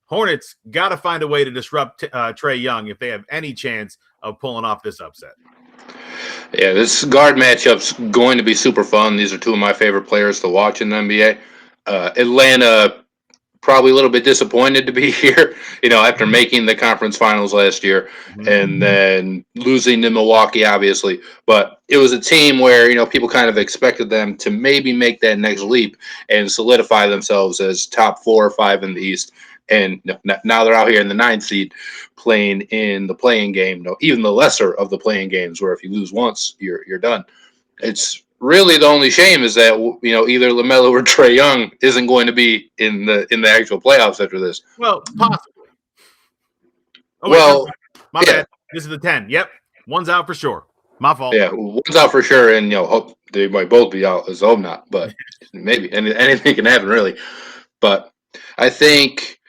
Hornets got to find a way to disrupt Trae Young if they have any chance of pulling off this upset. Yeah, this guard matchup's going to be super fun. These are two of my favorite players to watch in the NBA. Atlanta probably a little bit disappointed to be here, after making the conference finals last year and then losing to Milwaukee, obviously. But it was a team where, people kind of expected them to maybe make that next leap and solidify themselves as top 4 or 5 in the East. And now they're out here in the 9th seed playing in the playing game, even the lesser of the playing games, where if you lose once, you're done. It's really the only shame is that either LaMelo or Trae Young isn't going to be in the actual playoffs after this. Well, possibly. Oh, wait, my bad. This is the 10. Yep, one's out for sure. My fault. Yeah, one's out for sure, and hope they might both be out. Let's hope not, but maybe anything can happen, really. But I think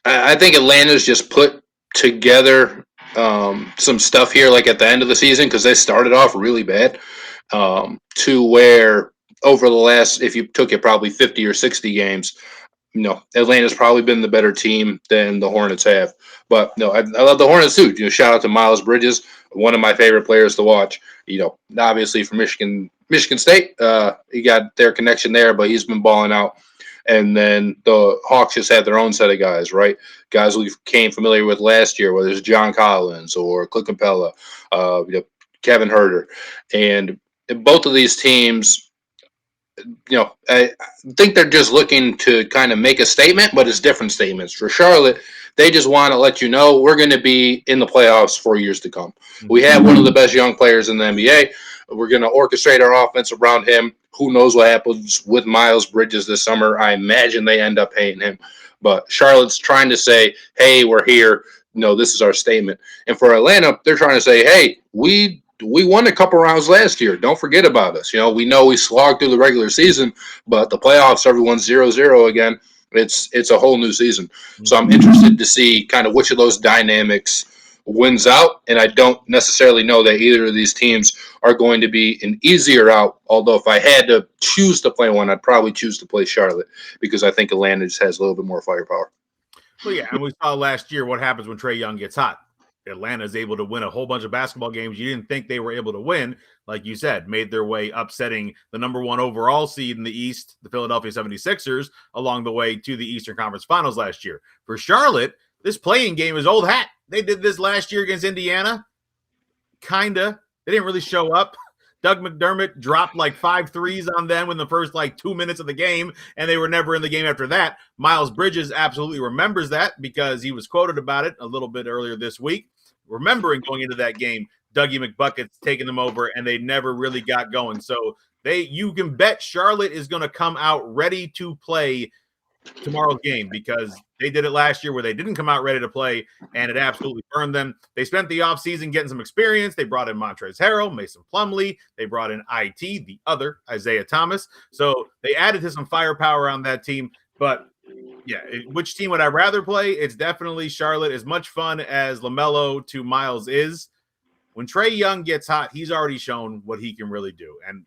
Atlanta's just put together some stuff here, like at the end of the season, because they started off really bad. To where over the last, if you took it probably 50 or 60 games, Atlanta's probably been the better team than the Hornets have. But I love the Hornets too. Shout out to Miles Bridges, one of my favorite players to watch. Obviously from Michigan State, he got their connection there, but he's been balling out. And then the Hawks just had their own set of guys, right? Guys we came familiar with last year, whether it's John Collins or Clint Capella, Kevin Huerter, and both of these teams, I think they're just looking to kind of make a statement, but it's different statements. For Charlotte, they just want to let you know we're going to be in the playoffs for years to come. We have one of the best young players in the NBA. We're going to orchestrate our offense around him. Who knows what happens with Miles Bridges this summer? I imagine they end up paying him. But Charlotte's trying to say, hey, we're here. This is our statement. And for Atlanta, they're trying to say, hey, we won a couple rounds last year. Don't forget about us. We know we slogged through the regular season, but the playoffs, everyone's 0-0 again. It's a whole new season. So I'm interested to see kind of which of those dynamics wins out. And I don't necessarily know that either of these teams are going to be an easier out. Although if I had to choose to play one, I'd probably choose to play Charlotte because I think Atlanta just has a little bit more firepower. Well, yeah, and we saw last year what happens when Trae Young gets hot. Atlanta is able to win a whole bunch of basketball games you didn't think they were able to win. Like you said, made their way upsetting the number 1 overall seed in the East, the Philadelphia 76ers, along the way to the Eastern Conference Finals last year. For Charlotte, this playing game is old hat. They did this last year against Indiana. Kinda. They didn't really show up. Doug McDermott dropped like 5 threes on them in the first 2 minutes of the game, and they were never in the game after that. Miles Bridges absolutely remembers that because he was quoted about it a little bit earlier this week, remembering going into that game, Dougie McBucket's taking them over, and they never really got going. So you can bet Charlotte is going to come out ready to play tomorrow's game because they did it last year where they didn't come out ready to play, and it absolutely burned them. They spent the offseason getting some experience. They brought in Montrezl Harrell, Mason Plumlee. They brought in IT, the other Isaiah Thomas. So they added to some firepower on that team. But, yeah, which team would I rather play? It's definitely Charlotte. As much fun as LaMelo to Miles is, when Trae Young gets hot, he's already shown what he can really do. And